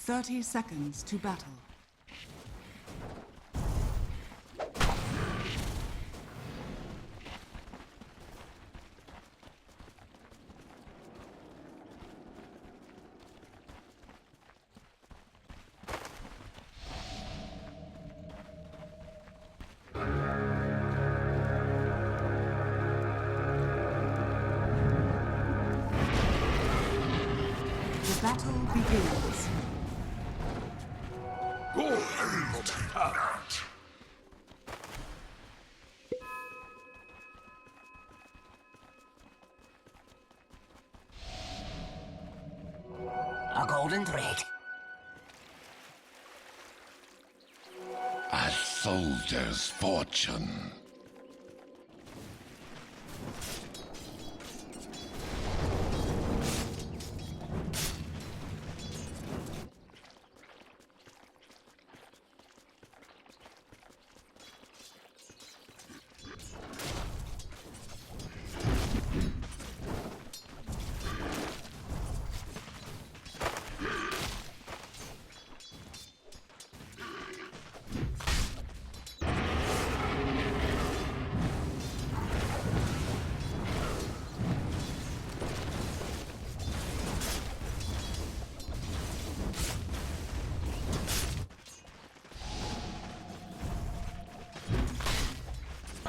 30 seconds to battle. The battle begins. A golden thread. A soldier's fortune.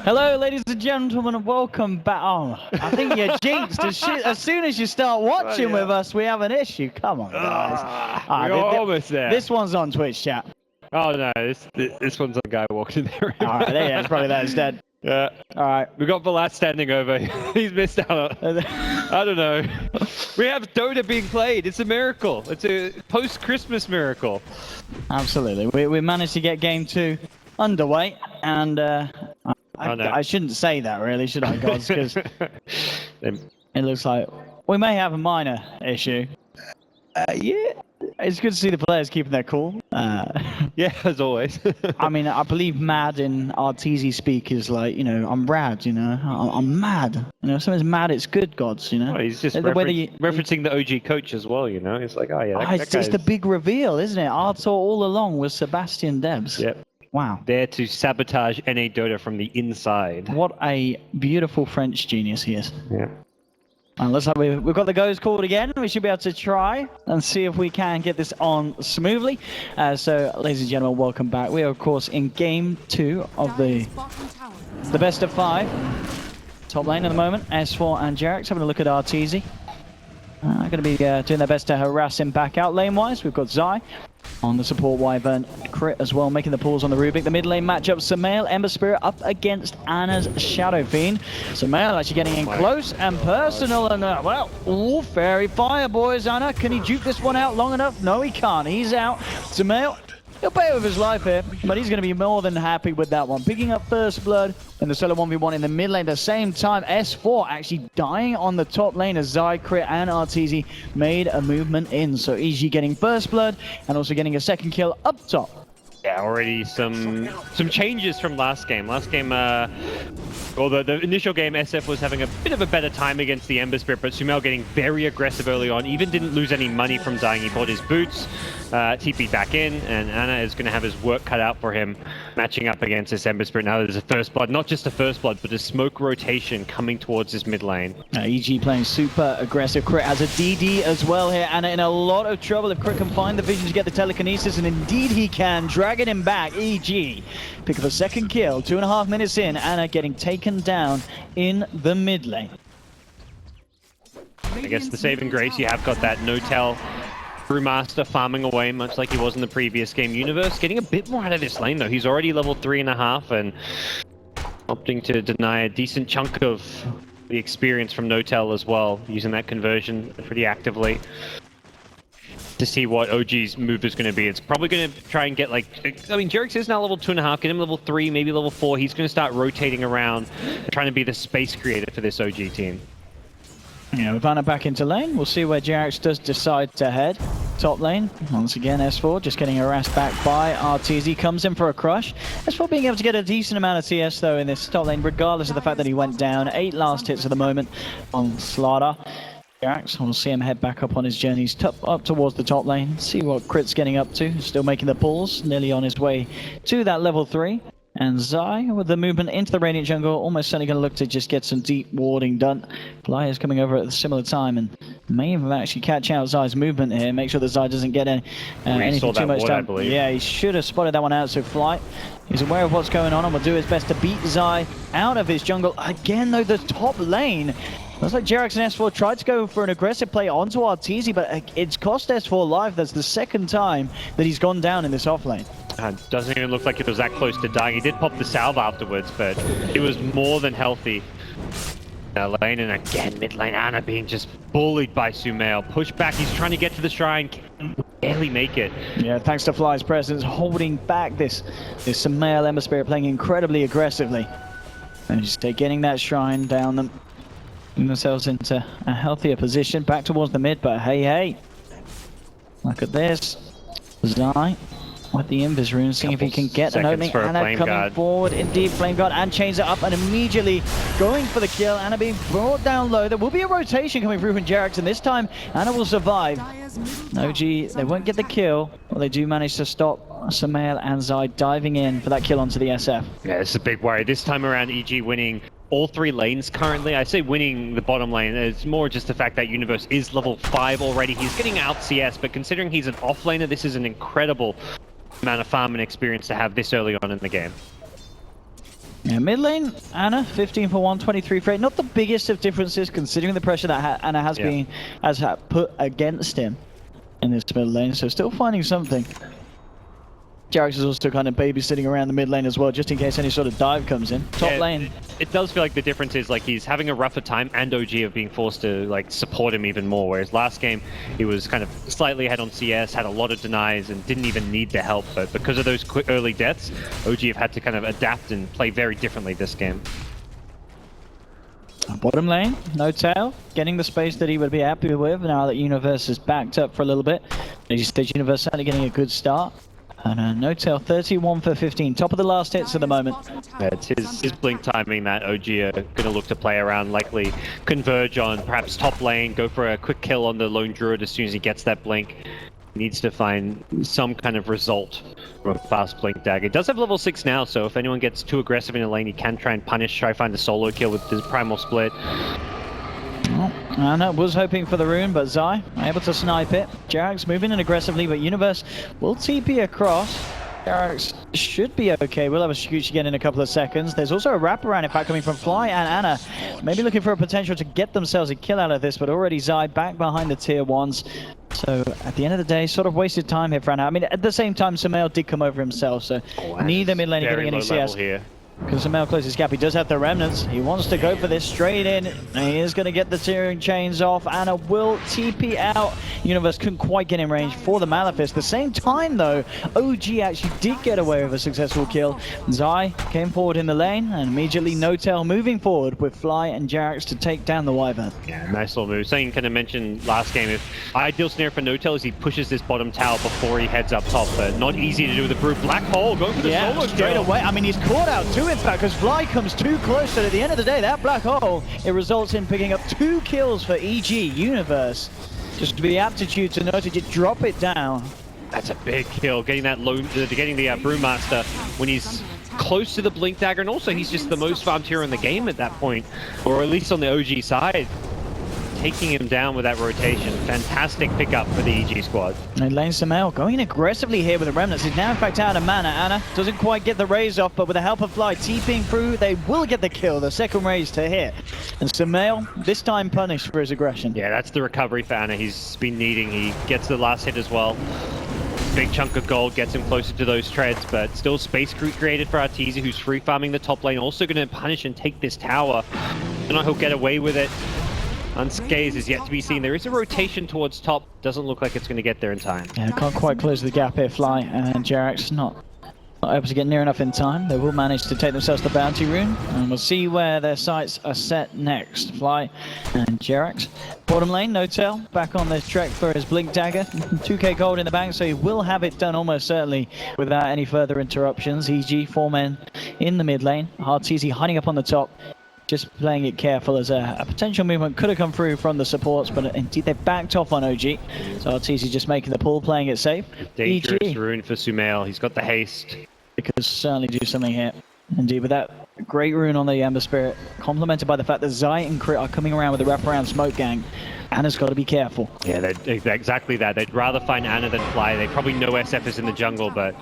Hello, ladies and gentlemen, and welcome back. Oh, I think you're jinxed. As soon as you start watching with us, we have an issue. Come on, guys. We're almost there. This one's on Twitch, chat. Oh no, this one's a guy walked in there. All right, there, it's probably that instead. Yeah. All right. We got Vlad standing over. He's missed out. I don't know. We have Dota being played. It's a miracle. It's a post-Christmas miracle. Absolutely. We managed to get game 2 underway, and I shouldn't say that, really, should I, gods? Because it looks like we may have a minor issue. Yeah, it's good to see the players keeping their cool. Yeah, as always. I mean, I believe mad in Arteezy speak is like, you know, I'm rad, you know, I'm mad. You know, if someone's mad, it's good, gods, you know. Oh, he's just referencing the OG coach as well, you know. It's like, oh yeah, it's the big reveal, isn't it? Arthur all along was Sebastian Debs. Yep. Wow. There to sabotage NA Dota from the inside. What a beautiful French genius he is. Yeah. And looks like we've got the goes called again. We should be able to try and see if we can get this on smoothly. So, ladies and gentlemen, welcome back. We are, of course, in game 2 of the best of 5. Top lane at the moment. S4 and Jarex having a look at Arteezy. Going to be doing their best to harass him back out lane-wise. We've got Zai on the support Wyvern, Crit as well, making the pulls on the Rubik. The mid lane matchup, Samael, Ember Spirit up against Anna's Shadow Fiend. Samael actually getting in close and personal, and well, ooh, fairy fire, boys. Anna, can he juke this one out long enough? No, he can't. He's out. Samael, he'll pay with his life here, but he's going to be more than happy with that one. Picking up first blood and the solo 1v1 in the mid lane at the same time. S4 actually dying on the top lane as Zai, Crit, and Arteezy made a movement in. So EG getting first blood and also getting a second kill up top. Yeah, already some changes from last game. Last game, well, the initial game, SF was having a bit of a better time against the Ember Spirit, but Sumail getting very aggressive early on. Even didn't lose any money from dying. He bought his boots, TP'd back in, and Anna is going to have his work cut out for him matching up against this Ember Spirit. Now there's a first blood, not just a first blood, but a smoke rotation coming towards his mid lane. EG playing super aggressive. Crit has a DD as well here. Anna in a lot of trouble if Crit can find the vision to get the telekinesis, and indeed he can. Dragging him back, EG pick up a second kill, 2.5 minutes in. Anna getting taken down in the mid lane. I guess the saving grace, you have got that no-tell Brewmaster farming away, much like he was in the previous game. Universe getting a bit more out of this lane, though. He's already level 3.5 and opting to deny a decent chunk of the experience from no-tell as well, using that conversion pretty actively to see what OG's move is going to be. It's probably going to try and get, like, I mean, Jarex is now level 2.5, get him level 3, maybe level 4. He's going to start rotating around, trying to be the space creator for this OG team. Yeah, with Anna back into lane, we'll see where Jarex does decide to head. Top lane, once again, S4 just getting harassed back by Arteezy, comes in for a crush. S4 being able to get a decent amount of CS though in this top lane, regardless of the fact that he went down. 8 last hits at the moment on Slaughter. Jax, we'll see him head back up on his journeys up towards the top lane. See what Crit's getting up to. Still making the pulls, nearly on his way to that level 3. And Zai, with the movement into the Radiant jungle, almost certainly going to look to just get some deep warding done. Fly is coming over at a similar time and may even actually catch out Zai's movement here. Make sure that Zai doesn't get anything too much time. Yeah, he should have spotted that one out. So Fly is aware of what's going on and will do his best to beat Zai out of his jungle. Again, though, the top lane. Looks like Jerax and S4 tried to go for an aggressive play onto Arteezy, but it's cost S4 life. That's the second time that he's gone down in this offlane. Doesn't even look like it was that close to dying. He did pop the salve afterwards, but he was more than healthy. Lane, and again, mid lane, Ana being just bullied by Sumail. Push back, he's trying to get to the shrine, can barely make it. Yeah, thanks to Fly's presence, holding back this Sumail Ember Spirit, playing incredibly aggressively. And just getting that shrine down them. Themselves into a healthier position, back towards the mid, but hey, look at this. Zai with the Invis rune, seeing if he can get an opening. Ana coming forward, indeed, Flame Guard, and chains it up and immediately going for the kill. Ana being brought down low. There will be a rotation coming through from Jerax, and this time Ana will survive. OG, they won't get the kill, but they do manage to stop Sumail and Zai diving in for that kill onto the SF. Yeah, it's a big worry. This time around, EG winning all 3 lanes currently. I say winning the bottom lane, it's more just the fact that Universe is level 5 already. He's getting out CS, but considering he's an offlaner, this is an incredible amount of farm and experience to have this early on in the game. Yeah, mid lane, Ana, 15 for 1, 23 for 8. Not the biggest of differences considering the pressure that Ana has put against him in this mid lane, so still finding something. Jerax is also kind of babysitting around the mid lane as well, just in case any sort of dive comes in. Top lane. It does feel like the difference is like he's having a rougher time, and OG are being forced to like support him even more. Whereas last game he was kind of slightly ahead on CS, had a lot of denies, and didn't even need the help. But because of those quick early deaths, OG have had to kind of adapt and play very differently this game. Bottom lane, no tail, getting the space that he would be happy with now that Universe is backed up for a little bit. Stage Universe certainly getting a good start. And no tail, 31 for 15, top of the last hits at the moment. Yeah, it's his blink timing that OG are going to look to play around, likely converge on perhaps top lane, go for a quick kill on the lone druid as soon as he gets that blink. He needs to find some kind of result from a fast blink dagger. He does have level 6 now, so if anyone gets too aggressive in the lane, he can try and punish, try to find the solo kill with his primal split. Oh, Ana was hoping for the rune, but Zai able to snipe it. Jerax moving in aggressively, but Universe will TP across. Jerax should be okay. We'll have a Shukuchi again in a couple of seconds. There's also a wraparound, in fact, coming from Fly and Ana. Maybe looking for a potential to get themselves a kill out of this, but already Zai back behind the tier 1s. So at the end of the day, sort of wasted time here for Ana. I mean, at the same time, Sumail did come over himself, so neither mid lane getting any CS. Here. Because Sumail closes his gap, he does have the remnants. He wants to go for this straight in. He is going to get the tearing chains off. Ana will TP out. Universe couldn't quite get in range for the Malefice. At the same time, though, OG actually did get away with a successful kill. Zai came forward in the lane, and immediately No Tail moving forward with Fly and Jerax to take down the Wyvern. Yeah, nice little move. Something kind of mentioned last game, if ideal scenario for No Tail is he pushes this bottom tower before he heads up top, but not easy to do with the Brute. Black Hole going for the solo straight kill. Away. I mean, he's caught out too, in fact, because Fly comes too close, but at the end of the day, that Black Hole, it results in picking up 2 kills for EG Universe. Just to be aptitude to know to just drop it down. That's a big kill, getting that getting the Brewmaster when he's close to the Blink Dagger, and also he's just the most farmed hero in the game at that point, or at least on the OG side. Taking him down with that rotation. Fantastic pickup for the EG squad. And Lane Sumail going aggressively here with the remnants. He's now in fact out of mana. Ana doesn't quite get the raise off, but with the help of Fly TPing through, they will get the kill, the second raise to hit. And Sumail, this time punished for his aggression. Yeah, that's the recovery for Ana he's been needing. He gets the last hit as well. Big chunk of gold gets him closer to those treads, but still space created for Arteezy, who's free farming the top lane. Also going to punish and take this tower. And he'll get away with it. Unscathed is yet to be seen. There is a rotation towards top. Doesn't look like it's going to get there in time. Yeah, can't quite close the gap here, Fly and Jerax not able to get near enough in time. They will manage to take themselves the bounty rune, and we'll see where their sights are set next. Fly and Jerax. Bottom lane, No Tail back on the trek for his Blink Dagger. 2k gold in the bank, so he will have it done almost certainly without any further interruptions. EG 4 men in the mid lane. Arteezy hiding up on the top. just playing it careful as a potential movement could have come through from the supports, but indeed they backed off on OG. So RTZ just making the pull, playing it safe. Dangerous EG, rune for Sumail. He's got the haste. they could certainly do something here. Indeed, with that great rune on the Ember Spirit, complemented by the fact that Zai and Crit are coming around with the wraparound smoke gang. Anna's got to be careful. Yeah, exactly that. They'd rather find Anna than Fly. They probably know SF is in the jungle, but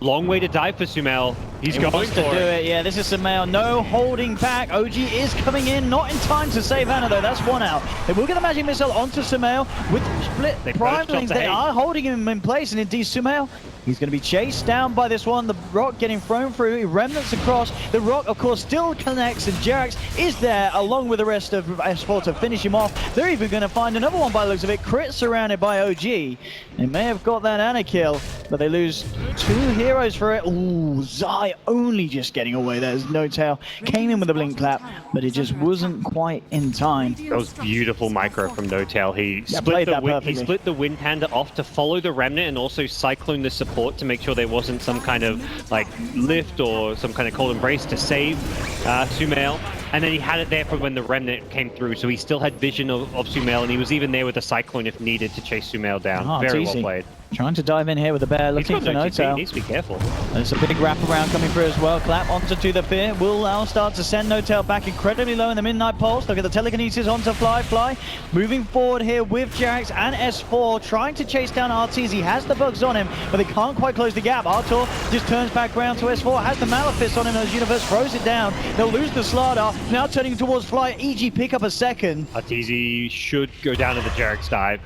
long way to die for Sumail. He's going Wants to do it. Yeah, this is Sumail. No holding back. OG is coming in, not in time to save Anna though. That's one out. They will get the magic missile onto Sumail with split primelings. They are holding him in place, and indeed Sumail, he's going to be chased down by this one. The rock getting thrown through. Remnants across. The rock, of course, still connects, and Jerax is there along with the rest of S4 to finish him off. They're even going to find another one by the looks of it. Crit surrounded by OG. They may have got that Anna kill, but they lose 2 heroes for it. Ooh, Zai only just getting away. There's No Tail. Came in with a blink clap, but it just wasn't quite in time. That was beautiful micro from No Tail. He split the Wind Panda off to follow the Remnant and also cyclone the support to make sure there wasn't some kind of like lift or some kind of cold embrace to save Sumail. And then he had it there for when the Remnant came through, so he still had vision of Sumail, and he was even there with the Cyclone if needed to chase Sumail down. Very well played. Trying to dive in here with the bear, looking for No Tail. He needs to be careful. There's a big wraparound coming through as well. Clap onto the Fear. Will now start to send No Tail back incredibly low in the Midnight Pulse. Look at the telekinesis onto Fly. Fly moving forward here with Jerax and S4, trying to chase down Arteezy. He has the bugs on him, but they can't quite close the gap. Artur just turns back around to S4, has the Malefice on him as Universe throws it down. They'll lose the Slardar. Now turning towards Fly. EG pick up a second. Arteezy should go down to the Jerax dive.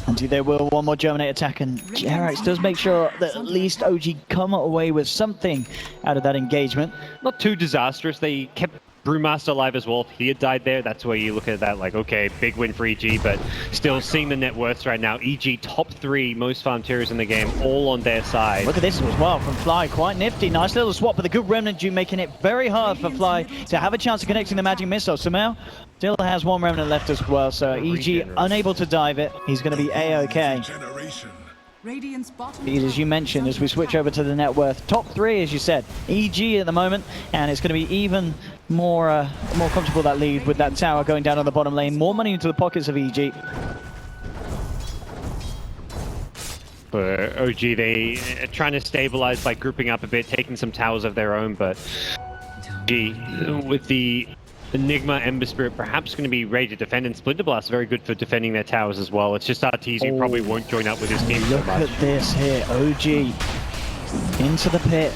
Indeed they will. One more Germinate attack, and Jerax does make sure that at least OG come away with something out of that engagement. Not too disastrous. They kept Brewmaster alive as well. If he had died there, that's where you look at that like, okay, big win for EG, but still seeing the net worths right now. EG top 3 most farmed heroes in the game, all on their side. Look at this as well from Fly, quite nifty. Nice little swap, but the good Remnant Dew making it very hard for Fly to have a chance of connecting the magic missile. Sumail still has 1 Remnant left as well, so EG unable to dive it. He's going to be A-OK. As you mentioned, as we switch over to the net worth, top 3 as you said, EG at the moment, and it's going to be even more comfortable, that lead with that tower going down on the bottom lane. More money into the pockets of EG. For OG, they are trying to stabilize by grouping up a bit, taking some towers of their own, but EG with the Enigma Ember Spirit perhaps going to be ready to defend, and Splinter Blast very good for defending their towers as well. It's just Arteezy who probably won't join up with his team so much. Look at this here, OG into the pit.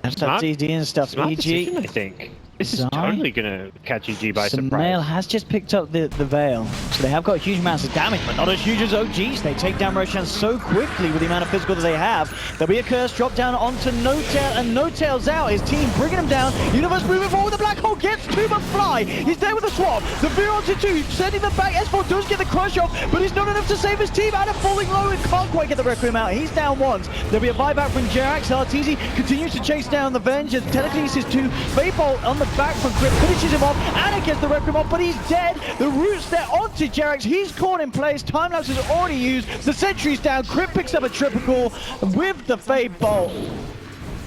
That's Arteezy and stuff. Smart EG, decision, I think. This is totally going to catch EG by surprise. Sumail has just picked up the Veil, so they have got huge amounts of damage, but not as huge as OG's. They take down Roshan so quickly with the amount of physical that they have. There'll be a curse drop down onto No Tail, and No Tail's out. His team bringing him down. Universe moving forward. The Black Hole gets 2, but Fly. He's there with the swap. The Fear onto 2, sending them back. S4 does get the crush off, but it's not enough to save his team. Anna falling low and can't quite get the Requiem out. He's down once. There'll be a buyback from Jerax. Arteezy continues to chase down the Venge. Telekinesis 2. Faybolt on the back from Crypt. Finishes him off. Anna gets the Requiem off, but he's dead. The root's there onto Jerax. He's caught in place. Timelapse is already used. The sentry's down. Crypt picks up a triple with the Fade Bolt.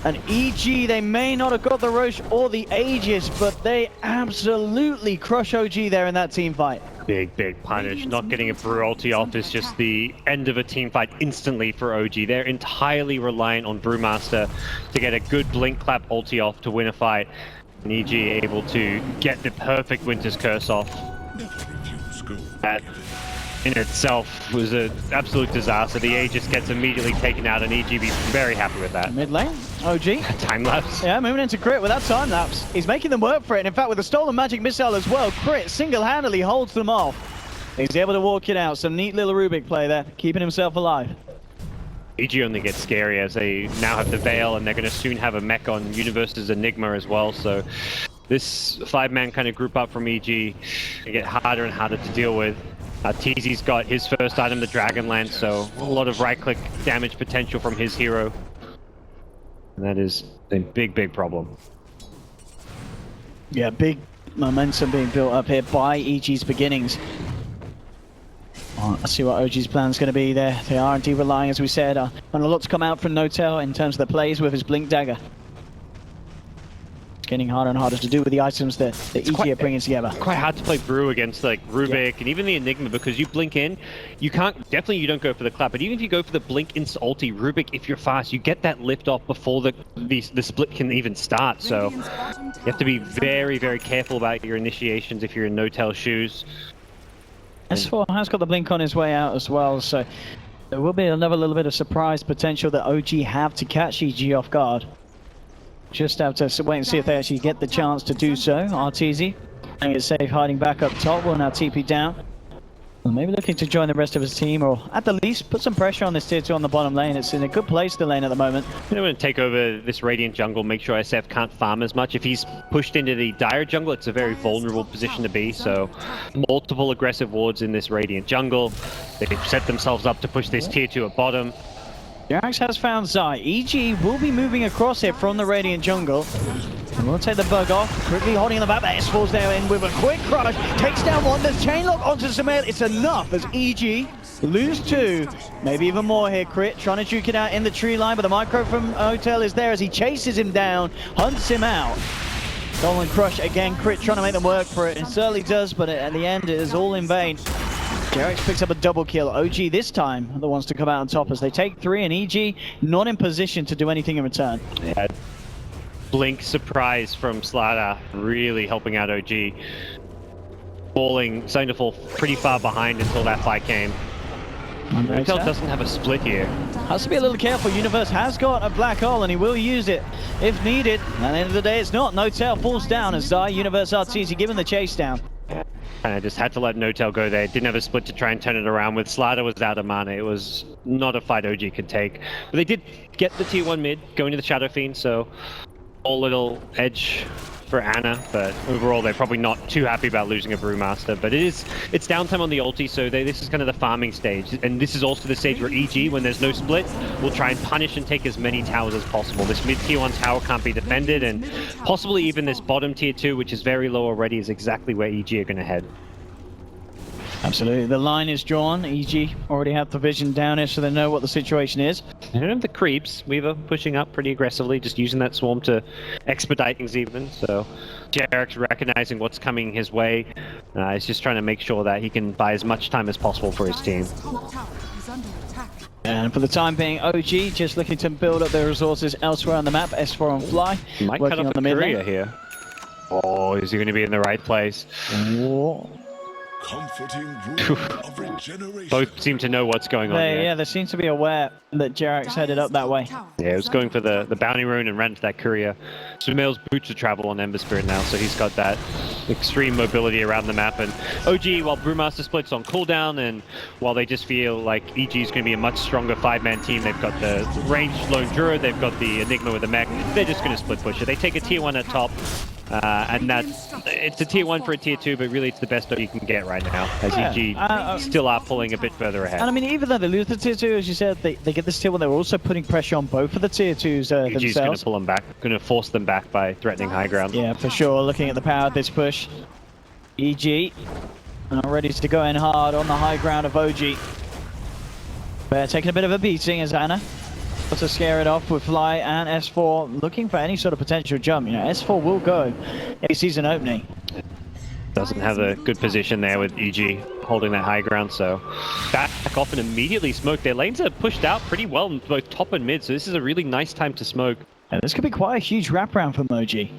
And EG, they may not have got the Roche or the Aegis, but they absolutely crush OG there in that team fight. Big punish. Not getting a Brew ulti off is just the end of a team fight instantly for OG. They're entirely reliant on Brewmaster to get a good Blink Clap ulti off to win a fight. And EG able to get the perfect Winter's Curse off. That in itself was an absolute disaster. The Aegis gets immediately taken out, and EG be very happy with that. Mid lane, OG. Time lapse. Yeah, moving into Crit with that time lapse. He's making them work for it. And in fact, with the stolen magic missile as well, Crit single-handedly holds them off. He's able to walk it out. Some neat little Rubik play there, keeping himself alive. EG only gets scary as they now have the Veil, and they're going to soon have a mech on Universe's Enigma as well. So this 5-man kind of group up from EG they get harder and harder to deal with. Teezy's got his first item, the Dragonlance, so a lot of right-click damage potential from his hero. And that is a big problem. Yeah, big momentum being built up here by EG's beginnings. Let's see what OG's plan is going to be there. They are indeed relying, as we said, on a lot to come out from No Tail in terms of the plays with his Blink Dagger. getting harder and harder to do with the items that EG are bringing together. Quite hard to play Brew against like Rubik and even the Enigma, because you blink in, you don't go for the clap, but even if you go for the blink into ulti, Rubik, if you're fast, you get that lift off before the split can even start. So you have to be very, very careful about your initiations if you're in no-tail shoes. S4 has got the blink on his way out as well, so there will be another little bit of surprise potential that OG have to catch EG off guard. Just have to wait and see if they actually get the chance to do so. RTZ playing it safe, hiding back up top, will now TP down. Well, maybe looking to join the rest of his team, or at the least put some pressure on this tier 2 on the bottom lane. It's in a good place, the lane at the moment. I'm going to take over this Radiant jungle, make sure SF can't farm as much. If he's pushed into the Dire jungle, it's a very vulnerable position to be, so multiple aggressive wards in this Radiant jungle. They've set themselves up to push this tier 2 at bottom. Jerax has found Zai. EG will be moving across here from the Radiant jungle. And we'll take the bug off. Quickly holding in the back. S4's there in with a quick crush. Takes down one. There's chainlock onto Samir. It's enough as EG lose 2. Maybe even more here. Crit trying to juke it out in the tree line, but the micro from Hotel is there as he chases him down, hunts him out. Golden Crush again. Crit trying to make them work for it. It certainly does, but at the end it is all in vain. Jerax picks up a double kill. OG this time are the ones to come out on top as they take 3, and EG not in position to do anything in return. Yeah. Blink surprise from Slada really helping out OG. Starting to fall pretty far behind until that fight came. Hotel doesn't have a split here. Has to be a little careful. Universe has got a black hole and he will use it if needed. At the end of the day, it's not. No-tail falls down as Zai, Universe RTZ giving the chase down. And I just had to let no-tail go there. Didn't have a split to try and turn it around with. Slada was out of mana. It was not a fight OG could take. But they did get the tier 1 mid going to the Shadow Fiend, so all little edge for Ana, but overall they're probably not too happy about losing a Brewmaster. But it's downtime on the ulti, so this is kind of the farming stage, and this is also the stage where EG, when there's no split, will try and punish and take as many towers as possible. This mid tier 1 tower can't be defended, and possibly even this bottom tier 2, which is very low already, is exactly where EG are going to head. Absolutely. The line is drawn. EG already have the vision down here, so they know what the situation is. They don't have the creeps. Weaver pushing up pretty aggressively, just using that swarm to expedite things even. So Jerax recognizing what's coming his way. He's just trying to make sure that he can buy as much time as possible for his team. And for the time being, OG just looking to build up their resources elsewhere on the map. S4 on fly. Might cut off the courier here. Oh, is he going to be in the right place? Whoa. Comforting of regeneration. Both seem to know what's going on here. Yeah, they seem to be aware that Jerax headed up that way. Yeah, he was going for the bounty rune and ran into that courier. Sumail's boots of travel on Ember Spirit now, so he's got that extreme mobility around the map. And OG, while Brewmaster splits on cooldown, and while they just feel like EG is going to be a much stronger 5-man team, they've got the ranged Lone Druid, they've got the Enigma with the mech, they're just going to split push it. They take a tier 1 at top. And it's a tier 1 for a tier 2, but really it's the best you can get right now, as EG still are pulling a bit further ahead. And I mean, even though they lose the tier 2, as you said, they get this tier 1, they're also putting pressure on both of the tier 2s themselves. EG's going to pull them back, going to force them back by threatening high ground. Yeah, for sure, looking at the power of this push. EG are ready to go in hard on the high ground of OG. They're taking a bit of a beating as Ana to scare it off with Fly and S4 looking for any sort of potential jump. You know, S4 will go if he sees an opening. Doesn't have a good position there with EG holding that high ground, so back off and immediately smoke. Their lanes are pushed out pretty well in both top and mid, so this is a really nice time to smoke. And this could be quite a huge wraparound from OG.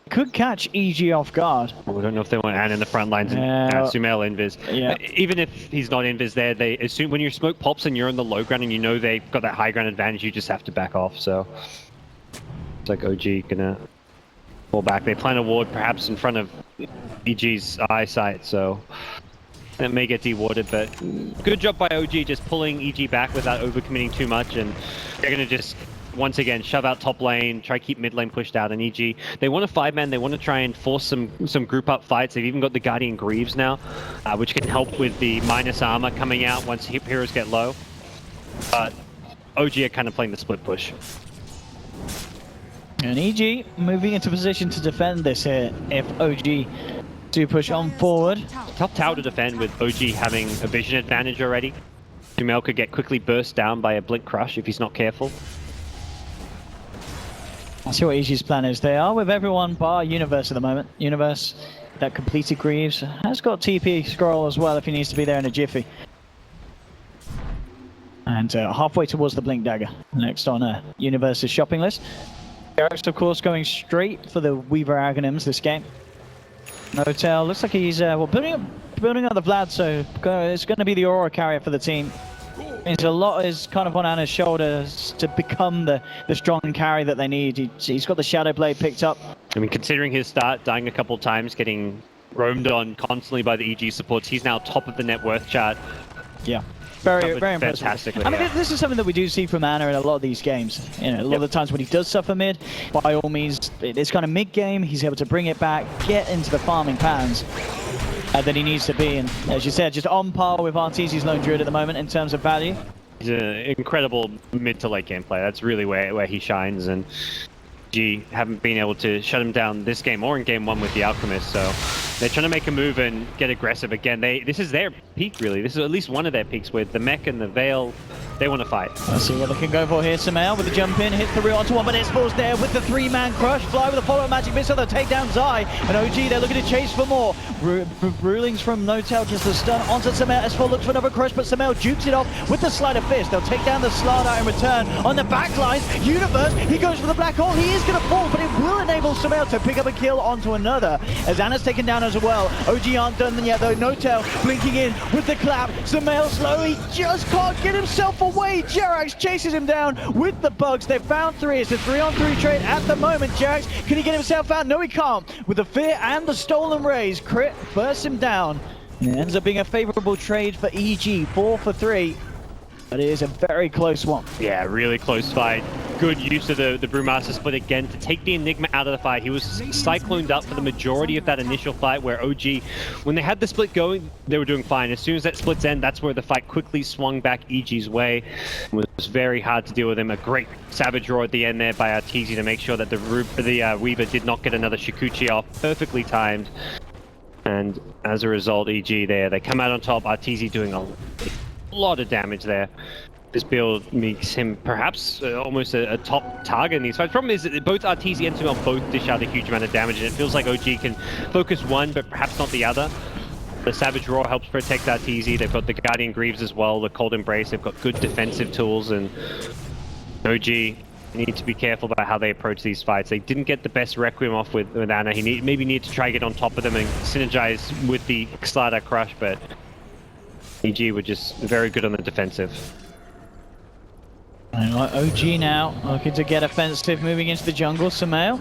Could catch EG off guard. Well, we don't know if they want Anne in the front lines and Sumail invis. Yeah. Even if he's not invis there, they assume when your smoke pops and you're on the low ground and you know they've got that high ground advantage, you just have to back off. So it's like OG gonna fall back. They plan a ward perhaps in front of EG's eyesight, so it may get dewarded, but good job by OG just pulling EG back without overcommitting too much, and they're gonna just once again shove out top lane, try to keep mid lane pushed out, and EG, they want a 5-man, they want to try and force some group up fights. They've even got the Guardian Greaves now, which can help with the minus armor coming out once heroes get low. But OG are kind of playing the split push. And EG moving into position to defend this here if OG do push on forward. Tough tower to defend with OG having a vision advantage already. Sumail could get quickly burst down by a Blink Crush if he's not careful. I'll see what EG's plan is. They are with everyone bar Universe at the moment. Universe, that completed Greaves, has got TP scroll as well if he needs to be there in a jiffy. And halfway towards the Blink Dagger. Next on Universe's shopping list. Eric's, of course, going straight for the Weaver Aghanims this game. Notel looks like he's building up the Vlad, so it's going to be the Aurora carrier for the team. Means a lot is kind of on Anna's shoulders to become the strong carry that they need. He's got the Shadow Blade picked up. I mean, considering his start, dying a couple of times, getting roamed on constantly by the EG supports, he's now top of the net worth chart. Yeah. Very impressive. Fantastically. I mean, this is something that we do see from Anna in a lot of these games. You know, a lot of the times when he does suffer mid, by all means, it's kind of mid-game, he's able to bring it back, get into the farming patterns that he needs to be. And as you said, just on par with Arteezy's Lone Druid at the moment in terms of value. He's an incredible mid to late game player. That's really where he shines. And G haven't been able to shut him down this game or in game 1 with the Alchemist, so they're trying to make a move and get aggressive again. This is their peak, really. This is at least one of their peaks with the Mech and the Veil. They want to fight. Let's see what they can go for here. Samael with the jump in, hits the rear onto one, but S4's there with the 3-man crush. Fly with a follow magic missile, they'll take down Zai. And OG, they're looking to chase for more. Rulings from Notel, just the stun onto Samael. S4 looks for another crush, but Samael jukes it off with the Sleight of Fist. They'll take down the Slardar in return. On the back line, Universe, he goes for the black hole. He is going to fall, but it will enable Samael to pick up a kill onto another. As Anna's taken down as well. OG aren't done yet though. Notel blinking in with the clap. Samael slowly just can't get himself away. Jerax chases him down with the bugs. They've found 3. It's a 3-on-3 trade at the moment. Jerax, can he get himself out? No, he can't. With the fear and the stolen raise, Crit bursts him down. And it ends up being a favorable trade for EG. 4 for 3. But it is a very close one. Yeah, really close fight. Good use of the Brewmaster split again to take the Enigma out of the fight. He was cycloned up for the majority of that initial fight where OG, when they had the split going, they were doing fine. As soon as that split's end, that's where the fight quickly swung back EG's way. It was very hard to deal with him. A great Savage Roar at the end there by Arteezy to make sure that the Weaver did not get another Shikuchi off. Perfectly timed. And as a result, EG there, they come out on top. Arteezy doing a lot of damage there. This build makes him perhaps almost a top target in these fights. Problem is that both Arteezy and Samael both dish out a huge amount of damage, and it feels like OG can focus one, but perhaps not the other. The Savage Roar helps protect Arteezy. They've got the Guardian Greaves as well, the Cold Embrace. They've got good defensive tools, and OG need to be careful about how they approach these fights. They didn't get the best Requiem off with Anna. He maybe need to try to get on top of them and synergize with the Slardar Crush, but EG were just very good on the defensive. And OG now looking to get offensive, moving into the jungle. Samael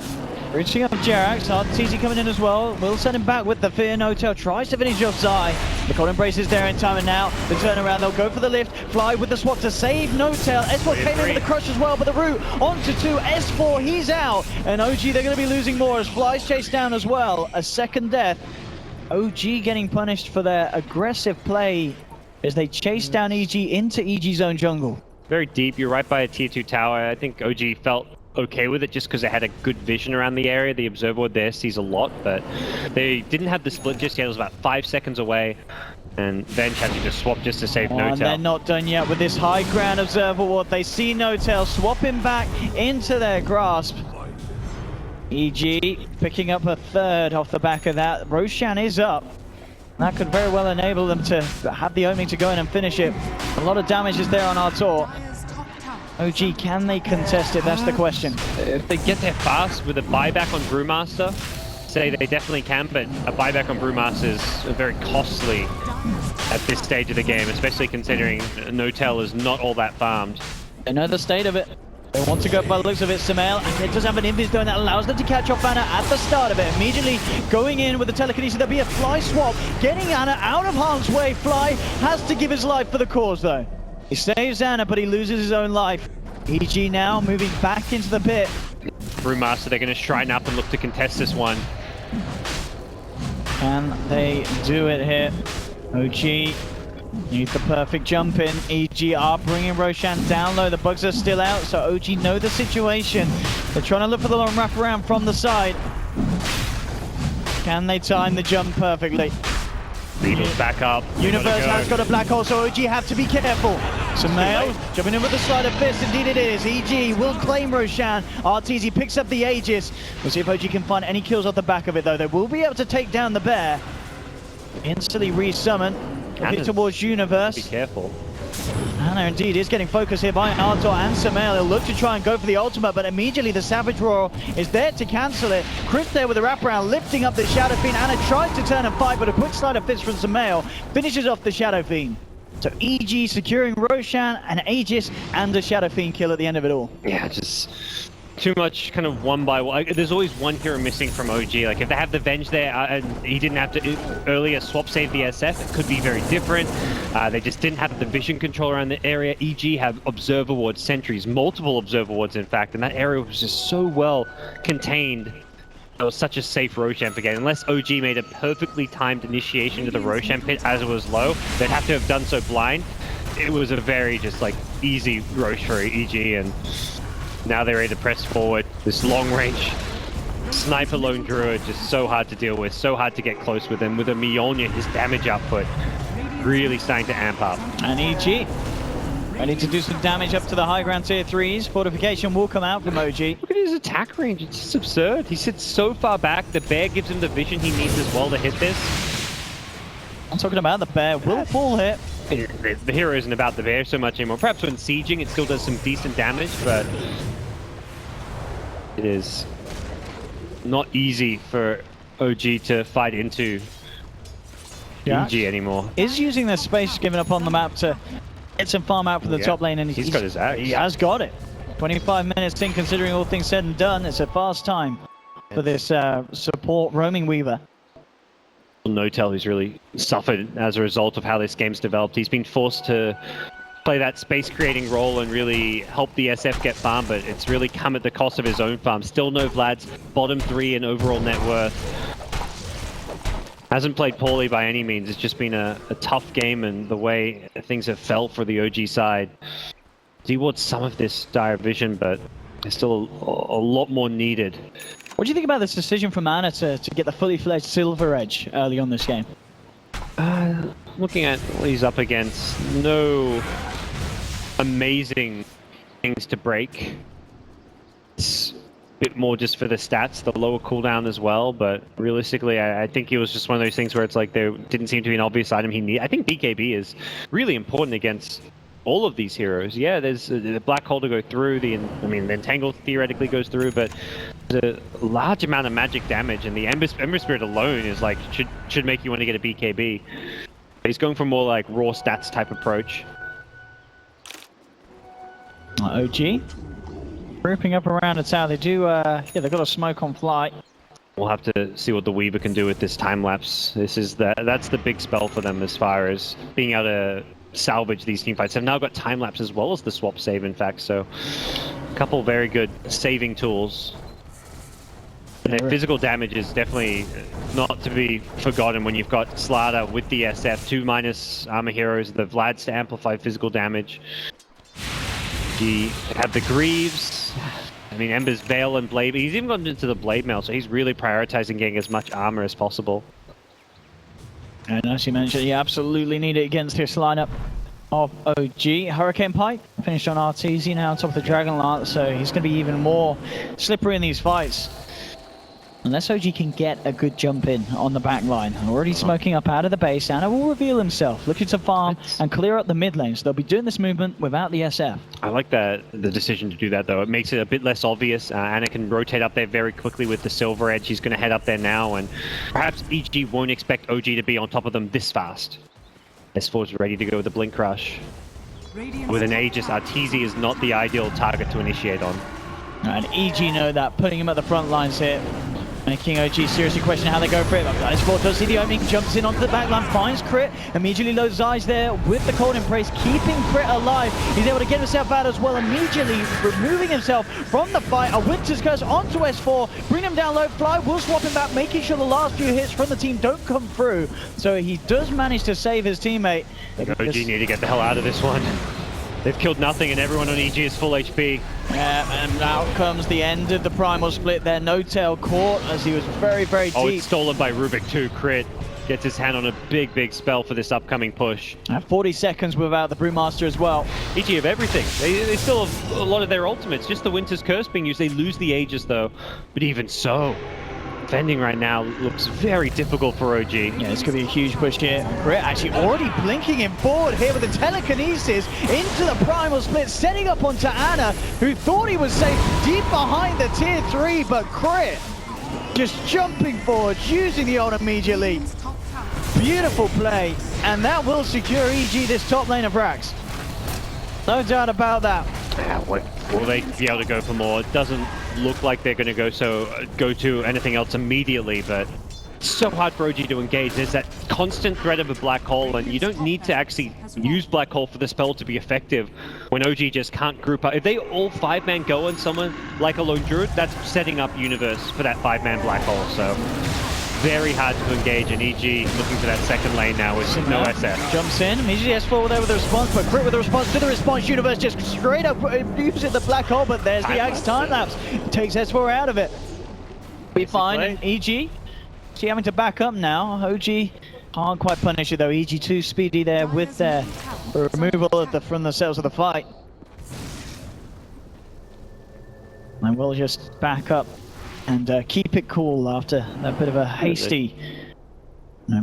reaching up Jerax. Arteezy coming in as well. Will send him back with the fear. Notel tries to finish off Zai. The Cold Embrace is there in time, and now the turnaround. They'll go for the lift. Fly with the swap to save Notel. S4 came in with the crush as well, but the root onto 2. S4, he's out. And OG, they're going to be losing more as Fly's chased down as well. A second death. OG getting punished for their aggressive play as they chase down EG into EG's own jungle. Very deep. You're right by a tier 2 tower. I think OG felt okay with it just because they had a good vision around the area. The observer board there sees a lot, but they didn't have the split just yet. It was about 5 seconds away, and Venge had to just swap just to save Notel. And they're not done yet with this high ground observer ward. They see Notel, swap him back into their grasp. EG picking up a third off the back of that. Roshan is up. That could very well enable them to have the opening to go in and finish it. A lot of damage is there on Artur. OG, can they contest it? That's the question. If they get there fast with a buyback on Brewmaster, say they definitely can, but a buyback on Brewmaster is very costly at this stage of the game, especially considering Notel is not all that farmed. They know the state of it. They want to go by the looks of it. Samael, and it does have an invis though, and that allows them to catch off Anna at the start of it. Immediately going in with the telekinesis, there'll be a Fly swap, getting Anna out of harm's way. Fly has to give his life for the cause though. He saves Anna, but he loses his own life. EG now moving back into the pit. Brewmaster, they're going to shrine up and look to contest this one. Can they do it here? OG needs the perfect jump in. EG are bringing Roshan down low. The bugs are still out, so OG know the situation. They're trying to look for the long wraparound from the side. Can they time the jump perfectly? Needles back up. Universe has got a black hole, so OG have to be careful. Sumail jumping in with the slider fist, indeed it is. EG will claim Roshan. RTZ picks up the Aegis. We'll see if OG can find any kills off the back of it though. They will be able to take down the bear. Instantly resummon. Looking towards Universe. Be careful. Anna indeed is getting focused here by Artor and Sumail. He'll look to try and go for the ultimate, but immediately the Savage Royal is there to cancel it. Chris there with the wraparound, lifting up the Shadow Fiend. Anna tries to turn and fight, but a quick slider fist from Sumail finishes off the Shadow Fiend. So EG securing Roshan, an Aegis, and a Shadow Fiend kill at the end of it all. Yeah, just too much kind of one by one. There's always one hero missing from OG. Like if they have the Venge there and he didn't have to earlier swap save the SF, it could be very different. They just didn't have the vision control around the area. EG have observer wards, sentries, multiple observer wards in fact, and that area was just so well contained. It was such a safe Roshan for game. Unless OG made a perfectly timed initiation to the Roshan pit as it was low, they'd have to have done so blind. It was a very just like easy Rosh for EG, and now they're ready to press forward. This long range sniper lone druid just so hard to deal with, so hard to get close with him. With a Mjolnir, his damage output really starting to amp up. And EG ready to do some damage up to the high ground tier 3s. Fortification will come out from OG. Look at his attack range, it's just absurd. He sits so far back, the bear gives him the vision he needs as well to hit this. I'm talking about the bear will fall here. The hero isn't about the bear so much anymore. Perhaps when sieging it still does some decent damage, but it is not easy for OG to fight into EG anymore. Is using the space given up on the map to get some farm out for the top lane, and he's got his axe. He has got it. 25 minutes in, considering all things said and done. It's a fast time for this support roaming Weaver. Notel, who's really suffered as a result of how this game's developed. He's been forced to play that space creating role and really help the SF get farm, but it's really come at the cost of his own farm. Still no Vlad's bottom 3 in overall net worth. Hasn't played poorly by any means. It's just been a tough game, and the way things have felt for the OG side. D-Ward's some of this dire vision, but there's still a lot more needed. What do you think about this decision from Anna to get the fully fledged Silver Edge early on this game? Looking at what he's up against, no amazing things to break. It's a bit more just for the stats, the lower cooldown as well, but realistically, I think it was just one of those things where it's like there didn't seem to be an obvious item he needed. I think BKB is really important against all of these heroes. Yeah, there's the Black Hole to go through, the Entangle theoretically goes through, but there's a large amount of magic damage, and the Ember Spirit alone is like, should make you want to get a BKB. He's going for more like raw stats type approach. OG grouping up around the tower. They do, yeah, they've got a smoke on flight. We'll have to see what the Weaver can do with this time lapse. That's the big spell for them as far as being able to salvage these team fights. They've now got time lapse as well as the swap save, in fact, so a couple very good saving tools. And their physical damage is definitely not to be forgotten when you've got Slada with the SF, 2- armor heroes, the Vlads to amplify physical damage. You have the Greaves. I mean, Ember's Veil and Blade. He's even gone into the Blade Mail, so he's really prioritizing getting as much armor as possible. And as you mentioned, you absolutely need it against this lineup of OG. Hurricane Pike finished on RTZ now on top of the Dragon Lance, so he's going to be even more slippery in these fights. Unless OG can get a good jump in on the back line. Already smoking up out of the base. Anna will reveal himself, looking to farm and clear up the mid lane. So they'll be doing this movement without the SF. I like the decision to do that, though. It makes it a bit less obvious. Anna can rotate up there very quickly with the Silver Edge. He's going to head up there now, and perhaps EG won't expect OG to be on top of them this fast. S4's ready to go with the Blink Rush. With an Aegis, Arteezy is not the ideal target to initiate on. And EG know that, putting him at the front lines here. Making OG seriously question how they go for it. S4 does see the opening, jumps in onto the back line, finds Crit, immediately loads his eyes there with the Cold Embrace, keeping Crit alive. He's able to get himself out as well, immediately removing himself from the fight. A Winter's Curse onto S4, bring him down low, Fly will swap him back, making sure the last few hits from the team don't come through. So he does manage to save his teammate. OG need to get the hell out of this one. They've killed nothing and everyone on EG is full HP. Yeah, and out comes the end of the Primal Split there. No Tail caught as he was very, very deep. Oh, it's stolen by Rubik too, Crit. gets his hand on a big spell for this upcoming push. 40 seconds without the Brewmaster as well. EG have everything. They still have a lot of their ultimates. Just the Winter's Curse being used. They lose the Aegis though. But even so, defending right now looks very difficult for OG. Yeah, this could be a huge push here. Grit actually already blinking him forward here with the telekinesis into the primal split, setting up onto Ana, who thought he was safe deep behind the tier 3, but Crit just jumping forward, using the ult immediately. Beautiful play, and that will secure EG this top lane of Rax. No doubt about that. Yeah, will they be able to go for more? It doesn't look like they're going to go to anything else immediately, but it's so hard for OG to engage. There's that constant threat of a black hole, and you don't need to actually use black hole for the spell to be effective when OG just can't group up. If they all 5-man go on someone like a lone druid, that's setting up Universe for that 5-man black hole. So very hard to engage, and EG looking for that second lane now with no SF. Jumps in, immediately S4 there with the response, but Crit with the response to the response. Universe just straight up using the black hole, but there's the Axe time lapse. Takes S4 out of it. Be fine, and EG having to back up now. OG can't quite punish it though. EG too speedy there with their removal of from the cells of the fight. And we'll just back up and keep it cool after that bit of a hasty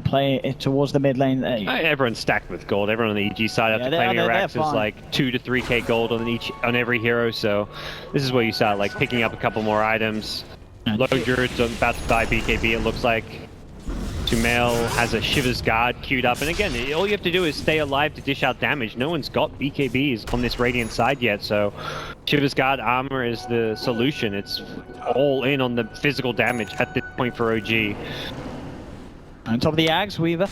play it towards the mid lane. Everyone's stacked with gold. Everyone on the EG side after claiming Rax is like 2 to 3k gold on every hero. So this is where you start like picking up a couple more items. Low Druid's about to die BKB, it looks like. Sumail has a Shiver's Guard queued up, and again, all you have to do is stay alive to dish out damage. No one's got BKBs on this Radiant side yet, so Shiver's Guard armor is the solution. It's all in on the physical damage at this point for OG. On top of the Ags, Weaver,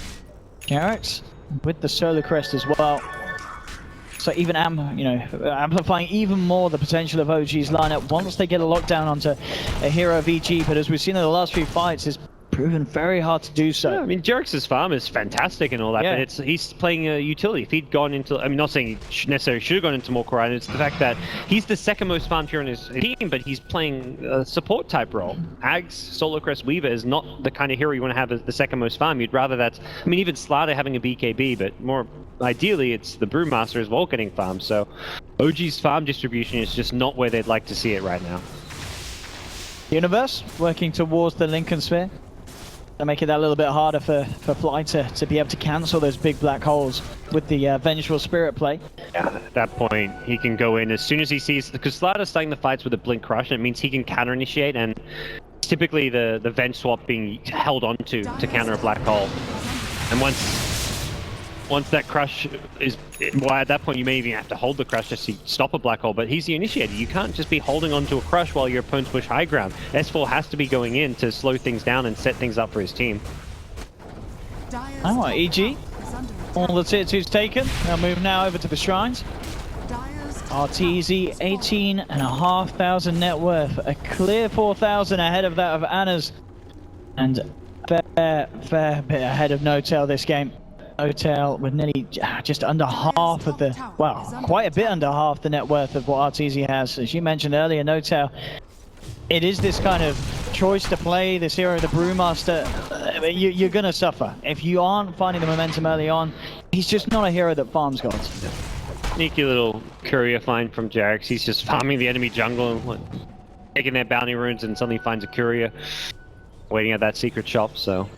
Garrett with the Solar Crest as well. So even amplifying even more the potential of OG's lineup once they get a lockdown onto a hero of EG. But as we've seen in the last few fights, it's proven very hard to do so. Yeah, I mean, Jerix's farm is fantastic and all that, but he's playing a utility. If he'd gone into, I'm not saying he necessarily should have gone into more core items, it's the fact that he's the second most farmed hero on his team, but he's playing a support type role. Ags, Solar Crest, Weaver is not the kind of hero you want to have as the second most farm. You'd rather that, I mean, even Slaughter having a BKB, but more ideally it's the Brewmaster as well getting farmed. So OG's farm distribution is just not where they'd like to see it right now. Universe working towards the Lincoln Sphere. They're making that a little bit harder for Fly to be able to cancel those big black holes with the Vengeful Spirit play. Yeah, at that point, he can go in as soon as he sees, because Slaughter's starting the fights with a Blink Crush, and it means he can counter-initiate, and typically the Venge Swap being held onto to counter a black hole. And once that crush is, well, at that point you may even have to hold the crush just to stop a black hole, but he's the initiator. You can't just be holding on to a crush while your opponents push high ground. S4 has to be going in to slow things down and set things up for his team. Oh, EG. All the tier 2's taken. They'll move now over to the shrines. RTZ, 18,500 net worth. A clear 4,000 ahead of that of Anna's. And fair bit ahead of No-Tail this game. No-Tail with nearly just under half of the, well, quite a bit under half the net worth of what RTZ has. As you mentioned earlier, No-Tail, it is this kind of choice to play this hero, the Brewmaster. You're going to suffer. If you aren't finding the momentum early on, he's just not a hero that farms gods. Sneaky little courier find from Jarix. He's just farming the enemy jungle and taking their bounty runes, and suddenly finds a courier waiting at that secret shop, so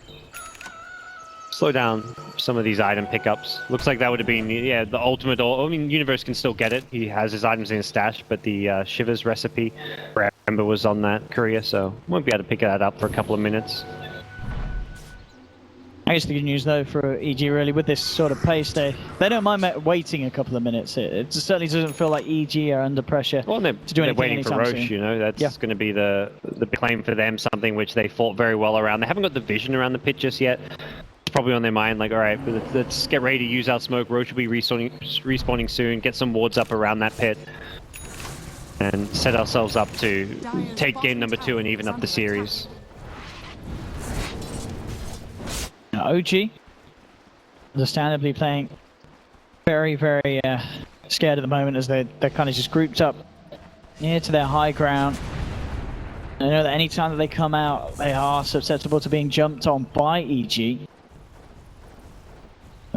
slow down some of these item pickups. Looks like that would have been, yeah, the ultimate. I mean, Universe can still get it. He has his items in his stash, but the Shivers recipe for Ember was on that courier, so won't be able to pick that up for a couple of minutes. I guess the good news though for EG really with this sort of pace, they don't mind waiting a couple of minutes. It certainly doesn't feel like EG are under pressure to do anything. They're waiting for Roche, you know, that's going to be the claim for them, something which they fought very well around. They haven't got the vision around the pit just yet. It's probably on their mind, like, all right, let's get ready to use our smoke. Roche will be respawning soon, get some wards up around that pit, and set ourselves up to take game number 2 and even up the series. Now, OG, understandably playing very, very scared at the moment as they're kind of just grouped up near to their high ground. I know that any time that they come out, they are susceptible to being jumped on by EG.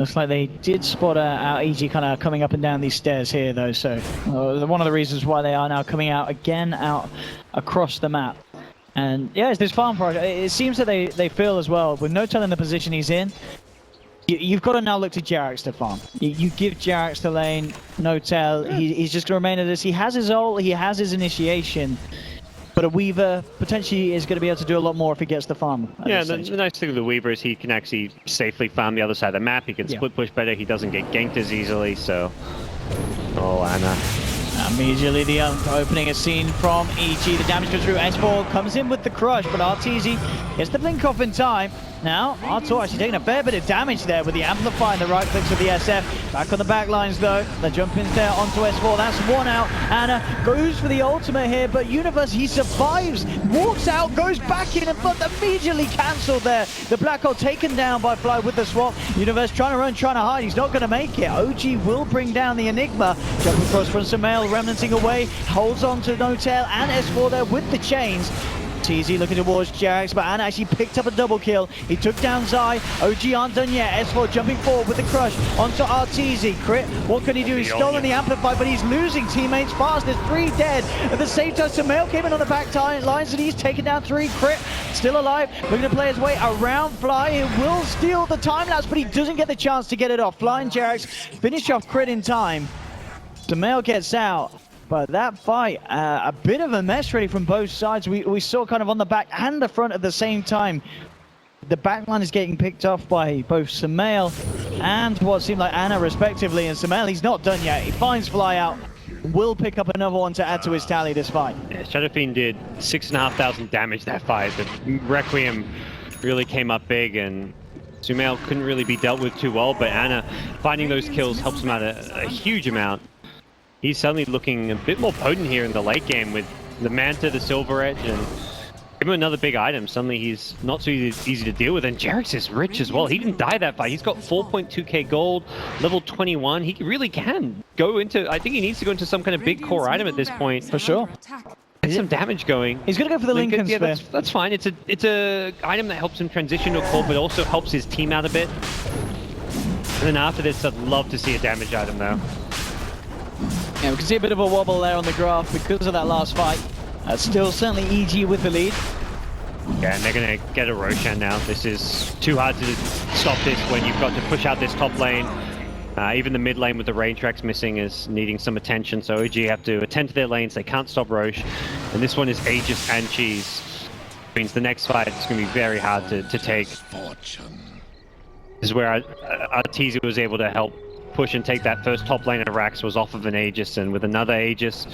Looks like they did spot our EG kind of coming up and down these stairs here, though. So one of the reasons why they are now coming out again out across the map. And yeah, it's this farm project. It seems that they feel as well, with Notel in the position he's in, you've got to now look to Jarax to farm. You give Jarax the lane, Notel, he's just going to remain at this. He has his ult, he has his initiation, but a Weaver potentially is going to be able to do a lot more if he gets the farm. Yeah, the nice thing with the Weaver is he can actually safely farm the other side of the map. He can split push better, he doesn't get ganked as easily, so... Oh, Ana. Immediately the opening a scene from EG. The damage goes through. S4 comes in with the crush, but RTZ gets the blink off in time. Now, R2 actually taking a fair bit of damage there with the amplify and the right clicks of the SF. Back on the back lines though. The jump in there onto S4. That's one out. Ana goes for the ultimate here, but Universe, he survives. Walks out, goes back in, but immediately cancelled there. The black hole taken down by Fly with the swap. Universe trying to run, trying to hide. He's not going to make it. OG will bring down the Enigma. Jump across from Sumail, remnanting away. Holds on to Notel and S4 there with the chains. TZ looking towards Jarax, but Ana actually picked up a double kill. He took down Zai. OG aren't done yet. S4 jumping forward with the crush onto RTZ. Crit, what can he do? He's stolen the amplify, but he's losing teammates fast. There's 3 dead. At the same time, Sumail came in on the back lines and he's taken down 3. Crit, still alive. Looking to play his way around Fly. He will steal the time lapse, but he doesn't get the chance to get it off. Fly and Jarax finish off Crit in time. Sumail gets out. But that fight, a bit of a mess really from both sides. We saw kind of on the back and the front at the same time. The backline is getting picked off by both Sumail and what seemed like Ana respectively. And Sumail, he's not done yet. He finds Fly out. Will pick up another one to add to his tally this fight. Yeah, Shadowfiend did 6,500 damage that fight. The Requiem really came up big and Sumail couldn't really be dealt with too well. But Ana finding those kills helps him out a huge amount. He's suddenly looking a bit more potent here in the late game with the Manta, the Silver Edge, and give him another big item. Suddenly he's not so easy to deal with. And Jarax is rich as well. He didn't die that fight. He's got 4.2k gold, level 21. He really can go into, I think he needs to go into some kind of big core item at this point. For sure. Get some damage going. He's going to go for the Lincoln Sphere. That's fine. It's a item that helps him transition to a core, but also helps his team out a bit. And then after this, I'd love to see a damage item though. Yeah, we can see a bit of a wobble there on the graph because of that last fight. Still certainly EG with the lead. Yeah, and they're going to get a Roshan now. This is too hard to stop this when you've got to push out this top lane. Even the mid lane with the rain tracks missing is needing some attention, so OG have to attend to their lanes. They can't stop Roche. And this one is Aegis and Cheese. Means the next fight is going to be very hard to take. This is where Artesia was able to help push and take that first top lane of Rax was off of an Aegis, and with another Aegis,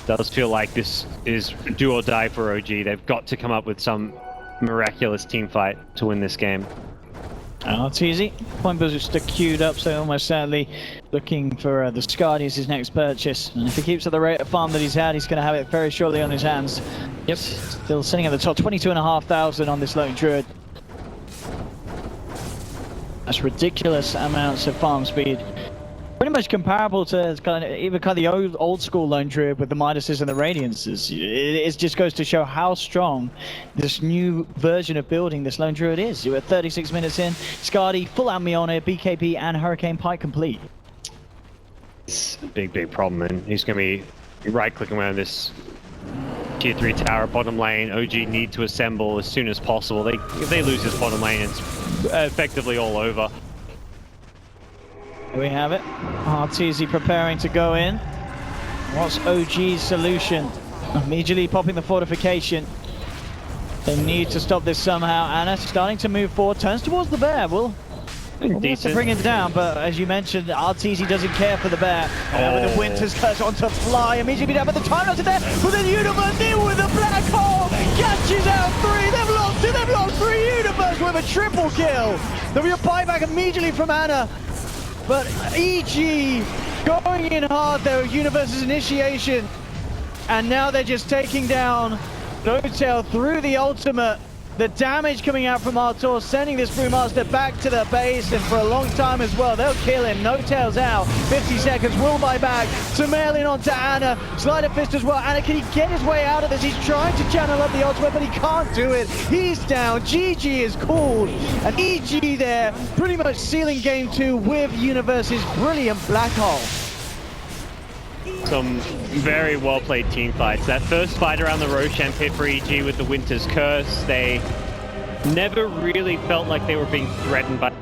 does feel like this is do or die for OG. They've got to come up with some miraculous team fight to win this game. Artesia, point booster queued up, so almost sadly looking for the Skadi as his next purchase. And if he keeps at the rate of farm that he's had, he's going to have it very shortly on his hands. Yep, still sitting at the top, 22,500 on this lone druid. That's ridiculous amounts of farm speed. Pretty much comparable to even the old school lone druid with the Midases and the Radiances. It just goes to show how strong this new version of building this lone druid is. We're 36 minutes in. Skadi, full out Mjolnir, BKB and Hurricane Pike complete. It's a big problem, and he's going to be right-clicking around this tier 3 tower bottom lane. OG need to assemble as soon as possible. If they lose this bottom lane, it's effectively all over. Here we have it. Artesia preparing to go in. What's OG's solution? Immediately popping the fortification. They need to stop this somehow. Ana starting to move forward, turns towards the bear. Will to bring it down, but as you mentioned, Artesia doesn't care for the bear. With the Winter's Curse onto Fly, immediately down, but the time loss is there. But then Universe in with a black hole, catches out 3. They've lost 3. Universe with a triple kill. There'll be a buyback immediately from Ana, but EG going in hard there. Universe's initiation, and now they're just taking down Notel through the ultimate. The damage coming out from Artur, sending this Brewmaster back to the base, and for a long time as well. They'll kill him. No tails out. 50 seconds. Will buy back. To mail in onto Anna. Slider Fist as well. Anna, can he get his way out of this? He's trying to channel up the ultimate, but he can't do it. He's down. GG is called. And EG there, pretty much sealing game 2 with Universe's brilliant Black Hole. Some very well-played team fights. That first fight around the Roshan pit for EG with the Winter's Curse, they never really felt like they were being threatened by